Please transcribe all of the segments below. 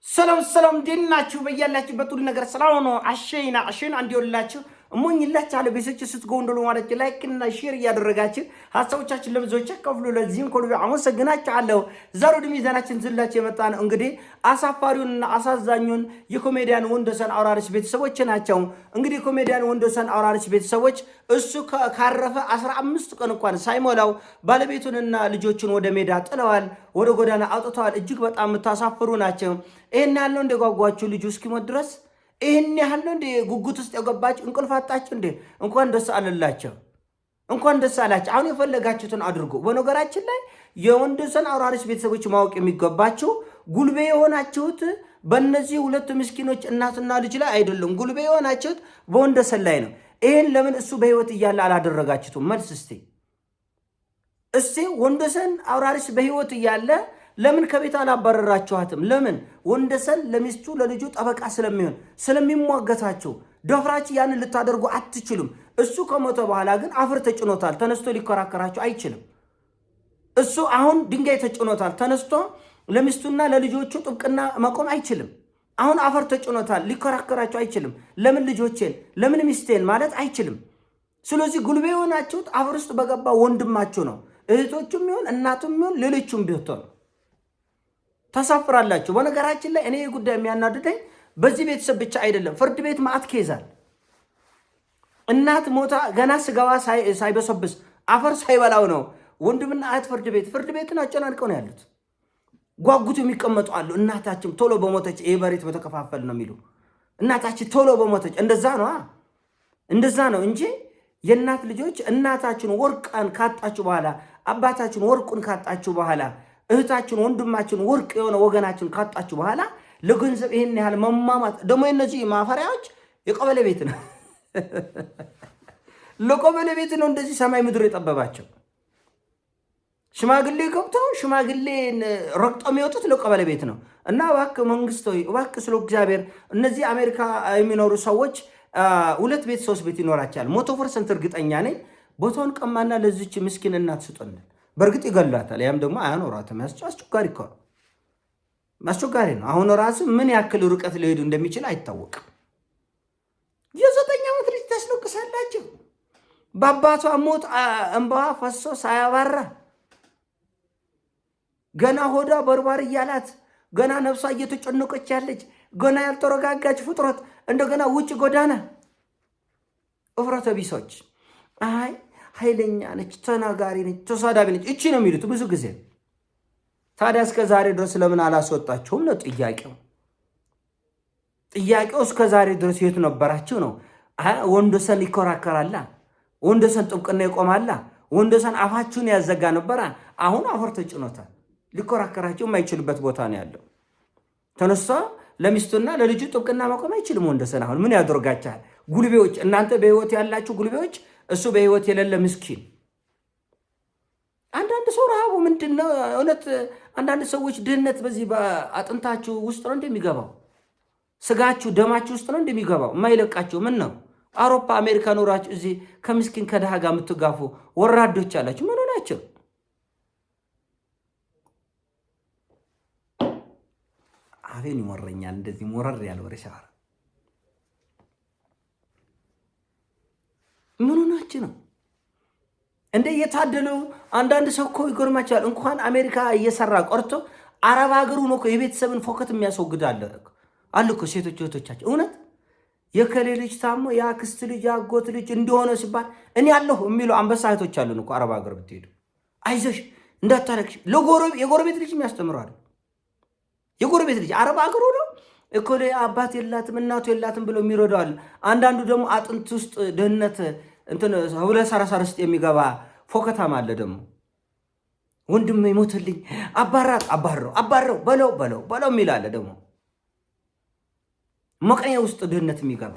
ሰላም ዲናችሁ በያላችሁበት ሁሉ ነገር ሰላም ነው። አሸይና እንዲወላችሁ እሞኝላችሁ አለ ቤተሰቦች ስትጎንደሉ ማለት ላይክ እና ሼር እያደረጋችሁ ሐሳቦቻችን ለብዙዎች አካፍሉ። ለዚህም ሁሉ አመሰግናችኋለሁ። ዛሬ ወደ ሚዛናችን ዝላችሁ የመጣን እንግዲህ አሳፋሪውንና አሳዛኙን የኮሜዲያን ወንዶሰን አውራሪስ ቤተሰቦች ናቸው። እንግዲህ ኮሜዲያን ወንዶሰን አውራሪስ ቤተሰቦች እሱ ካረፈ 15 ቀን እንኳን ሳይሞላው ባለቤቱንና ልጆቹን ወደ ሜዳ ጥለዋል፣ ወደ ጎዳና አውጥተዋል። እጅግ በጣም የምታሳፍሩ ናቸው። ይሄን ያለው እንደጓጓችሁ ልጁ እስኪሞት ድረስ ይሄን ያለው እንደ ጉጉት ውስጥ የገባችሁ እንቅልፍ አጣችሁ እንደ እንኳን ደስ አለላችሁ፣ እንኳን ደስ አላችሁ። አሁን የፈለጋችሁትን አድርጉ። በነገራችን ላይ የወንዶሰን አውራሪስ ቤተሰቦች ማወቅ የሚገባችሁ ጉልቤ የሆናችሁት በእነዚህ ሁለት ምስኪኖች እናትና ልጅ ላይ አይደለም። ጉልቤ የሆናችሁት በወንዶሰን ላይ ነው። ይሄን ለምን እሱ በህይወት እያለ አላደረጋችሁትም? መልስ እስቲ ወንዶሰን አውራሪስ በህይወት እያለ ለምን ከቤት አላባረራችኋትም? ለምን? ወንዶሰን ለሚስቱ ለልጁ ጠበቃ ስለሚሆን ስለሚሟገታቸው ደፍራችሁ ያንን ልታደርጉ አትችሉም። እሱ ከሞተ በኋላ ግን አፈር ተጭኖታል፣ ተነስቶ ሊከራከራችሁ አይችልም። እሱ አሁን ድንጋይ ተጭኖታል፣ ተነስቶ ለሚስቱና ለልጆቹ ጥብቅና መቆም አይችልም። አሁን አፈር ተጭኖታል፣ ሊከራከራችሁ አይችልም። ለምን ልጆቼን ለምን ሚስቴን ማለት አይችልም። ስለዚህ ጉልቤ የሆናችሁት አፈር ውስጥ በገባ ወንድማችሁ ነው። እህቶቹም ይሁን እናቱም ይሁን ሌሎቹም ቢሆን ታሳፍራላችሁ። በነገራችን ላይ እኔ ጉዳይ የሚያናድደኝ በዚህ ቤተሰብ ብቻ አይደለም። ፍርድ ቤት ማዕት ኬዛል። እናት ሞታ ገና ስጋዋ ሳይበሰብስ አፈር ሳይበላው ነው ወንድምና እህት ፍርድ ቤትን አጨናንቀው ነው ያሉት። ጓጉቱ የሚቀመጡ አሉ። እናታችን ቶሎ በሞተች ይሄ መሬት በተከፋፈል ነው የሚሉ እናታችን ቶሎ በሞተች። እንደዛ ነው እንጂ የእናት ልጆች እናታችን ወርቃን ካጣችሁ በኋላ አባታችን ወርቁን ካጣችሁ በኋላ እህታችን ወንድማችን ወርቅ የሆነ ወገናችን ካጣችሁ በኋላ ለገንዘብ ይሄን ያህል መማማት ደግሞ እነዚህ ማፈሪያዎች የቀበሌ ቤት ነው ለቀበሌ ቤት ነው እንደዚህ ሰማይ ምድር የጠበባቸው ሽማግሌ ገብተው ሽማግሌን ረግጠው የሚወጡት ለቀበሌ ቤት ነው። እና እባክህ መንግስት ሆይ እባክህ ስለ እግዚአብሔር እነዚህ አሜሪካ የሚኖሩ ሰዎች ሁለት ቤት ሶስት ቤት ይኖራቸዋል። 100% እርግጠኛ ነኝ። ቦታውን ቀማና ለዚች ምስኪን እናት ስጡን። በእርግጥ ይገላታል፣ ያም ደግሞ አያኖራትም። አስቸጋሪ ነው። አሁን ራሱ ምን ያክል ርቀት ሊሄዱ እንደሚችል አይታወቅም። የ9 ዓመት ልጅ ታስለቅሳላችሁ። በአባቷ ሞት እንባዋ ፈሶ ሳያባራ ገና ሆዷ በርባር እያላት ገና ነፍሷ እየተጨነቀች ያለች ገና ያልተረጋጋች ፍጥረት እንደገና ውጭ ጎዳና እፍረተ ቢሶች አይ ኃይለኛ ነች፣ ተናጋሪ ነች፣ ተሳዳቢ ነች እቺ ነው የሚሉት ብዙ ጊዜ። ታዲያ እስከ ዛሬ ድረስ ለምን አላስወጣችሁም ነው ጥያቄው። እስከ ዛሬ ድረስ የት ነበራችሁ ነው። ወንዶሰን ይከራከራላ፣ ወንዶሰን ጥብቅና ይቆማላ፣ ወንዶሰን አፋችሁን ያዘጋ ነበራ። አሁን አፈር ተጭኖታል፣ ሊከራከራችሁ የማይችልበት ቦታ ነው ያለው። ተነስቶ ለሚስቱና ለልጁ ጥብቅና መቆም አይችልም ወንዶሰን። አሁን ምን ያደርጋችኋል? ጉልቤዎች፣ እናንተ በህይወት ያላችሁ ጉልቤዎች፣ እሱ በህይወት የሌለ ምስኪን። አንዳንድ ሰው ረሃቡ ምንድነው? እውነት አንዳንድ ሰዎች ድህነት በዚህ በአጥንታችሁ ውስጥ ነው እንደሚገባው፣ ስጋችሁ ደማችሁ ውስጥ ነው እንደሚገባው የማይለቃችሁ። ምን ነው አውሮፓ አሜሪካ ኖራችሁ እዚህ ከምስኪን ከድሃ ጋር የምትጋፉ ወራዶች አላችሁ። ምን ሆናችሁ? አፌን ይሞረኛል እንደዚህ ሞረር ያለ ወሬ ሻራ። ምን ሆናችሁ ነው እንደ የታደለው? አንዳንድ ሰው እኮ ይጎርማችኋል። እንኳን አሜሪካ እየሰራ ቆርቶ አረብ ሀገሩ ነው እኮ የቤተሰብን ፎከት የሚያስወግድ አለ እኮ ሴቶች እህቶቻቸው። እውነት የከሌ ልጅ ታሞ የአክስት ልጅ የአጎት ልጅ እንደሆነ ሲባል እኔ ያለሁ የሚሉ አንበሳ እህቶች አሉን እኮ አረብ ሀገር ብትሄዱ። አይዞሽ እንዳታረግሽ የጎረቤት ልጅ የሚያስተምረዋል። የጎረቤት ልጅ አረብ ሀገሩ ነው እኮ አባት የላትም እናቱ የላትም ብለው የሚረዳዋል። አንዳንዱ ደግሞ አጥንት ውስጥ ድህነት እንትን ሁለት ሰራሳር ውስጥ የሚገባ ፎከታም አለ። ደግሞ ወንድም ይሞትልኝ አባረው በለው የሚል አለ። ደግሞ መቀኛ ውስጥ ድህነት የሚገባ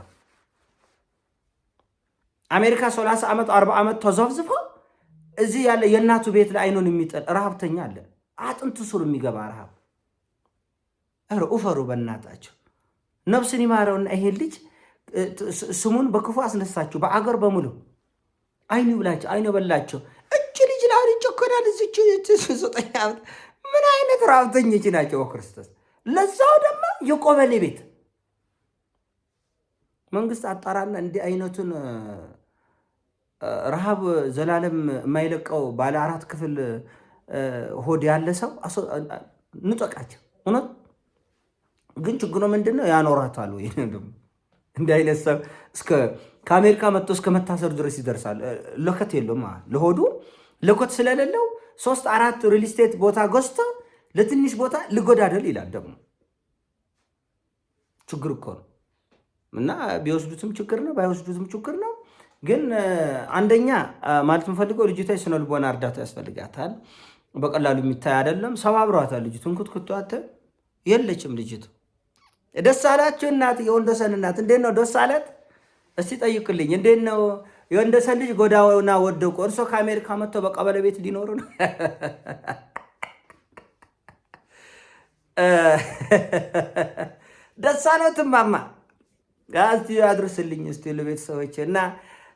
አሜሪካ 30 ዓመት 40 ዓመት ተዘፍዝፎ እዚህ ያለ የእናቱ ቤት ላይ አይኑን የሚጠል ረሃብተኛ አለ። አጥንቱ ስሩ የሚገባ ረሃብ። ኡፈሩ በእናታቸው ነፍስን ይማረውና ይሄ ልጅ ስሙን በክፉ አስነሳችሁ በአገር በሙሉ። አይኑ ብላችሁ አይኑ በላቸው። እቺ ልጅ ላይ ጨኮዳል። እዚች 9 ዓመት ምን አይነት ረሃብተኞች ናቸው? ክርስቶስ ለዛው ደግሞ የቆበሌ ቤት መንግስት አጣራና እንዲህ አይነቱን ረሃብ ዘላለም የማይለቀው ባለ 4 ክፍል ሆድ ያለ ሰው ንጠቃቸው። እውነት ግን ችግሩ ምንድነው? ያኖራታል ወይ? እንዲህ አይነት ሰው ከአሜሪካ መጥቶ እስከ መታሰር ድረስ ይደርሳል። ለከት የለውም ለሆዱ ለከት ስለሌለው 3-4 ሪል ስቴት ቦታ ገዝቶ ለትንሽ ቦታ ልጎዳደል ይላል። ደግሞ ችግር እኮ ነው። እና ቢወስዱትም ችግር ነው፣ ባይወስዱትም ችግር ነው። ግን አንደኛ ማለት የምፈልገው ልጅቷ የስነ ልቦና እርዳታ ያስፈልጋታል። በቀላሉ የሚታይ አይደለም። ሰባብሯታል ልጅቱን። ኩትኩቷት የለችም ልጅቱ። ደስ አላችሁ እናት፣ የወንደሰን እናት እንዴት ነው? ደስ አለት? እስቲ ጠይቅልኝ። እንዴት ነው የወንደሰን ልጅ? ጎዳና ወደቁ። እርሶ ከአሜሪካ መጥተው በቀበሌ ቤት ሊኖሩ ነው? ደስ አለት ማማ? እስቲ አድርስልኝ እስቲ ለቤተሰቦች እና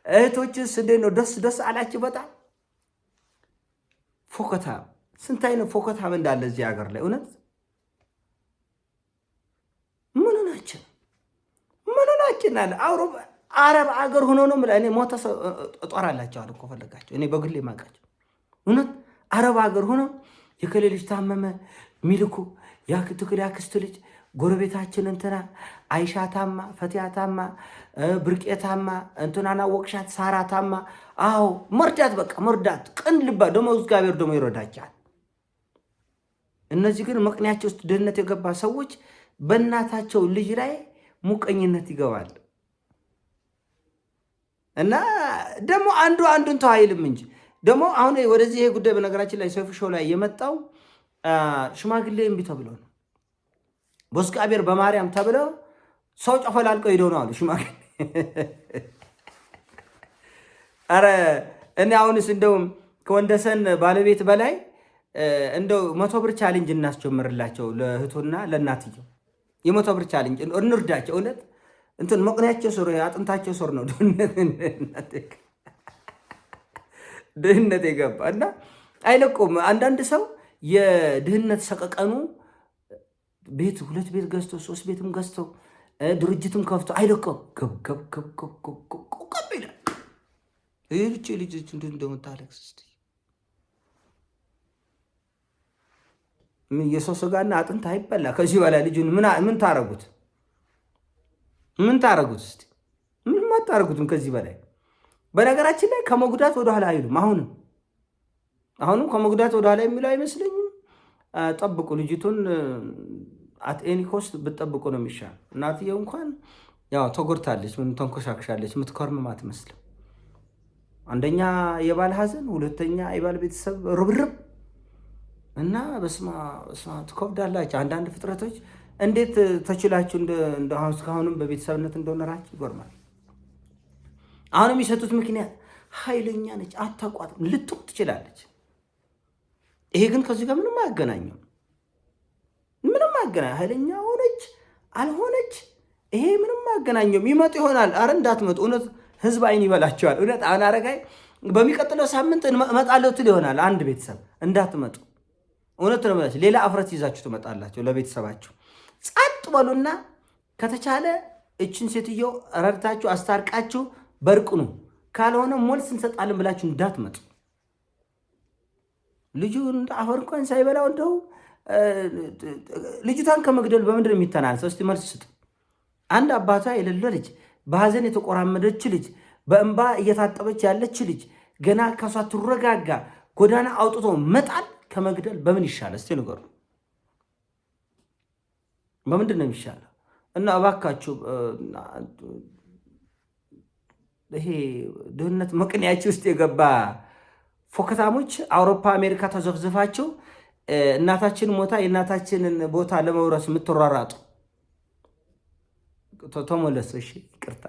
እህቶችስ እንዴት ነው? ደስ አላችሁ? በጣም ፎከታም። ስንት አይነት ፎከታም እንዳለ እዚህ ሀገር ላይ እውነት ምን ናችን አለ። አረብ አገር ሆኖ ነው እኔ ሞተ ሰው እጦራላቸዋለሁ እኮ ፈለጋቸው። እኔ በግሌ ማውቃቸው እውነት አረብ አገር ሆኖ የከሌ ልጅ ታመመ ሚልኩ ትክል ያክስት ልጅ ጎረቤታችን እንትና አይሻ ታማ፣ ፈቲያ ታማ፣ ብርቄ ታማ፣ እንትናና ወቅሻት ሳራ ታማ። አዎ መርዳት፣ በቃ መርዳት። ቅን ልባ ደግሞ እግዚአብሔር ደግሞ ይረዳቻል። እነዚህ ግን ምክንያቸው ውስጥ ድህነት የገባ ሰዎች በእናታቸው ልጅ ላይ ሙቀኝነት ይገባል። እና ደግሞ አንዱን ተው አይልም እንጂ ደግሞ አሁን ወደዚህ ይሄ ጉዳይ በነገራችን ላይ ሰይፉ ሾው ላይ የመጣው ሽማግሌ እምቢ ተብሎ ነው። በእግዚአብሔር በማርያም ተብለው ሰው ጨፈላልቀው ሄደው ነው አሉ ሽማግሌ። አረ እኔ አሁንስ እንደውም ከወንደሰን ባለቤት በላይ እንደው 100 ብር ቻሌንጅ እናስጀምርላቸው ለእህቱና ለእናትየው። የ100 ብር ቻሌንጅ እንርዳቸው። እውነት እንትን መቅንያቸው ስር አጥንታቸው ስር ነው ድህነት የገባ እና አይለቁም። አንዳንድ ሰው የድህነት ሰቀቀኑ ቤት 2 ቤት ገዝቶ 3 ቤትም ገዝቶ ድርጅትም ከፍቶ አይለቀው ገብ ይላል። ይህ ብቻ ልጆች እንዴት እንደምታለቅስ እስቲ የሰው ስጋና አጥንት አይበላ። ከዚህ በላይ ልጁን ምን ታረጉት? እስቲ ምንም አታረጉትም ከዚህ በላይ። በነገራችን ላይ ከመጉዳት ወደኋላ አይሉም። አሁንም ከመጉዳት ወደኋላ የሚለው አይመስለኝም። ጠብቁ ልጅቱን አት ኤኒ ኮስት ብትጠብቁ ነው የሚሻል። እናትየው እንኳን ያው ተጎድታለች፣ ምን ተንኮሻክሻለች፣ የምትከርምም አትመስልም። አንደኛ የባል ሀዘን፣ ሁለተኛ የባል ቤተሰብ ርብርብ እና በስማ ትከብዳላችሁ። አንዳንድ ፍጥረቶች እንዴት ተችላችሁ እስካሁንም በቤተሰብነት እንደሆነራችሁ ይጎርማል። አሁን የሚሰጡት ምክንያት ኃይለኛ ነች፣ አታቋጥም፣ ልትሞት ትችላለች። ይሄ ግን ከዚህ ጋር ምንም አያገናኘው። ኃይለኛ ሆነች አልሆነች ይሄ ምንም አያገናኘውም። ይመጡ ይሆናል። አረ እንዳትመጡ፣ እውነት ህዝብ አይን ይበላቸዋል። እውነት አሁን አረጋይ በሚቀጥለው ሳምንት እመጣለሁ ትል ይሆናል። አንድ ቤተሰብ እንዳትመጡ፣ እውነት ነው ማለት ሌላ አፍረት ይዛችሁ ትመጣላችሁ። ለቤተሰባችሁ ጸጥ በሉና ከተቻለ እችን ሴትዮ ረድታችሁ አስታርቃችሁ በርቅኑ። ካልሆነ ሞልስ እንሰጣለን ብላችሁ እንዳትመጡ። ልጁ እንደ አፈር እንኳን ሳይበላው እንደው ልጅቷን ከመግደል በምንድን ነው የሚተናነሰው? እስቲ መልስ ስጡ። አንድ አባቷ የሌለ ልጅ፣ በሀዘን የተቆራመደች ልጅ፣ በእንባ እየታጠበች ያለች ልጅ ገና ከሷ ትረጋጋ ጎዳና አውጥቶ መጣል ከመግደል በምን ይሻላል? እስቲ ንገሩ። በምንድን ነው የሚሻለው? እና እባካችሁ ይሄ ድህነት መቅንያችሁ ውስጥ የገባ ፎከታሞች አውሮፓ፣ አሜሪካ ተዘፍዝፋችሁ እናታችን ሞታ የእናታችንን ቦታ ለመውረስ የምትሯራጡ ተሞለስ። እሺ ይቅርታ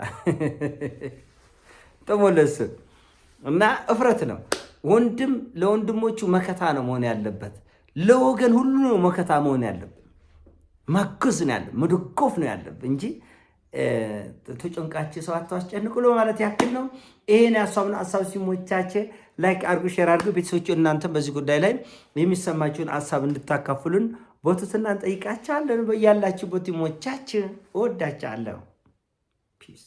ተሞለስ። እና እፍረት ነው። ወንድም ለወንድሞቹ መከታ ነው መሆን ያለበት። ለወገን ሁሉ ነው መከታ መሆን ያለበት። ማገዝ ነው ያለበት፣ መደጎፍ ነው ያለበት እንጂ ተጨንቃችሁ ሰው አታስጨንቁ ማለት ያክል ነው። ይሄን ያሳብና ሐሳብ ሲሞቻችሁ ላይክ አድርጉ፣ ሼር አድርጉ። ቤተሰቦች እናንተ በዚህ ጉዳይ ላይ የሚሰማችሁን ሐሳብ እንድታካፍሉን በትህትና እንጠይቃችኋለን። በያላችሁበት ይሞቻችሁ። እወዳችኋለሁ። ፒስ